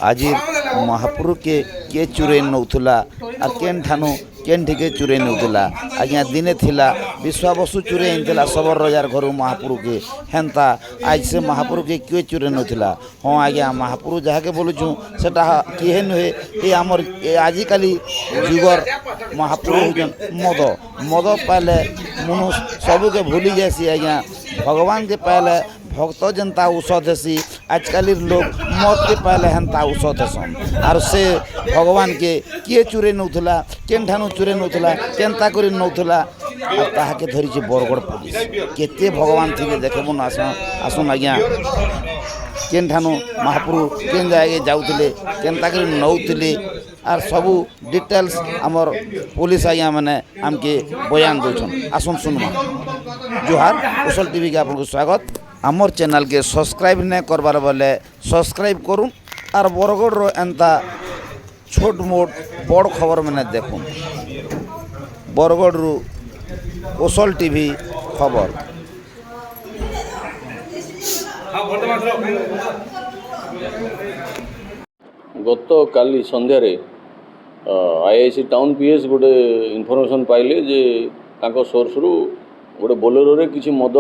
आज महापुर के चुरे नौला और केन ठानु केन टिके चुरे नौला आज्ञा दिने थिला विश्वाबसु चुरे आनता सबर रजार घर महापुर के हेन्ता आज से महापुर के किए चुरे नौला हाँ आज्ञा महापुर जहाँ के बोलुँ सेटा किए नुहे ये आमर आजिकाली जुगर महापुर होजन मद मद पाइले मनुष्य सबके भूली जासी आज्ञा भगवान के पाइले भक्त जनता औषध हेसी आजकल लोग मद के पाइले हेन्ता औषध हेसन और से भगवान के किए चुरे नौला केन ठानु चुरे नौला केन्ता कर नौला और ताके धरी बरगड़ पुलिस केते भगवान थी देखबन आसन आज्ञा केन ठानु महापुर केन जाए जाऊले केन्ता कर नौले और सबू डिटेल्स आमर पुलिस आज्ञा मैंने आमके बयान दौन आसन सुनमा जोहार कुशल टीवी के आपको स्वागत आमर चैनल के सब्सक्राइब नहीं करबार बेले सब्सक्राइब करूँ और बरगढ़ रो एंता छोट मोट बड़ खबर मैंने देखूँ बरगढ़ रु कुशल टीवी खबर गत काली संध्यारे आईआईसी टाउन पीएस गोटे इनफर्मेशन पाइले जे तांको सोर्स रु गोटे बोलेरो रे किछि मद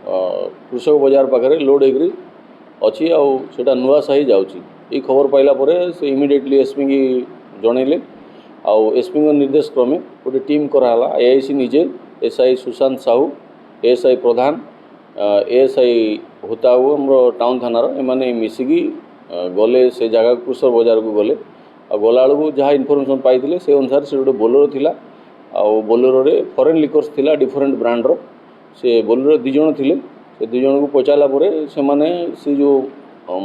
कृषक बजार पाखे लोड होकर अच्छी आटा नुआ साही जाऊँगी ये खबर पाइला परे से इमिडिएटली एसपी की जनइले आउ एसपी निर्देश क्रमे गोटे टीम कराला आईआईसी निजे एसआई सुशांत साहू एएसआई प्रधान एएसआई हुताऊ आम टाउन थानार एमाने मिसिकी गले से जगह कृषक बजार को गले गला बेलू जहाँ इनफर्मेशन पाई से अनुसार से गोटे बोलेरो थिला आउ बोलेरो रे फॉरेन लिकर्स थिला डिफरेंट ब्रांडर से बोलेरो दु जन थिले से दु जन को पचारा परे से माने से जो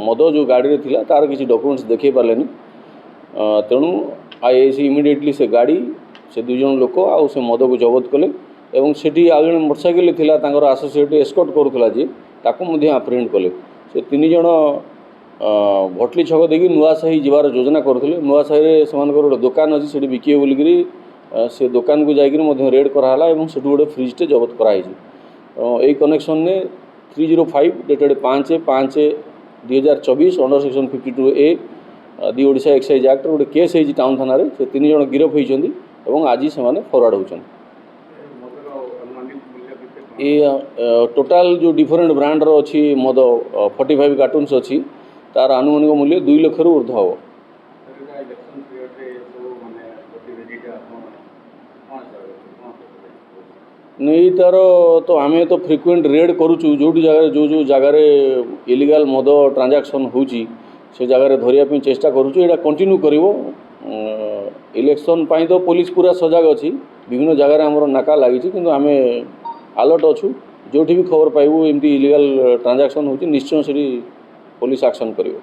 मद जो गाड़ी रे थिला तार किसी डॉक्यूमेंट्स देखै पारलेनी तेणु आईआईसी इमिडिएटली से गाड़ी से दु जन लोक आउ से मद को जबत कले एवं सेठी आ जन मोटरसाइकिल थिला तांकर एसोसिएट एस्कॉर्ट करूला जे ताको मध्ये अप्रेहेंड कले से तीन जन भटली छक देखिए नुआसाही जीवार योजना करुले नुआसाही से गोटे दुकान अच्छी से बिके बोलिकी से दुकान को जाकर रेड कराला और से गोटे फ्रिजटे जबत कराई यही कनेक्शन ने 305 डेटेड 5/5/2024 अंडर सेक्शन 52A दि ओडिशा एक्साइज एक्ट गोटे केस है टाउन थाना से तीन जन गिरफ होती आज से फरवर्ड होती ये टोटाल जो डिफरेंट ब्रांडर अच्छी मद 45 कार्टून्स अच्छी तार आनुमानिक मूल्य 2 लाख रु ऊर्ध्व हम नहीं तार तो आम तो फ्रिक्वेंट रेड करुचु जो जगह जो जगार इलीगल मद ट्रांजैक्शन होची से जगह धरिया चेष्टा करुचु एटा कंटिन्यू करिवो इलेक्शन पाई तो पुलिस पूरा सजग अच्छी विभिन्न जगह आमर नाका लगी किंतु आम अलर्ट अच्छु जो भी खबर पाइबू एमती इलीगल ट्रांजैक्शन होची निश्चय से पुलिस एक्शन करिवो।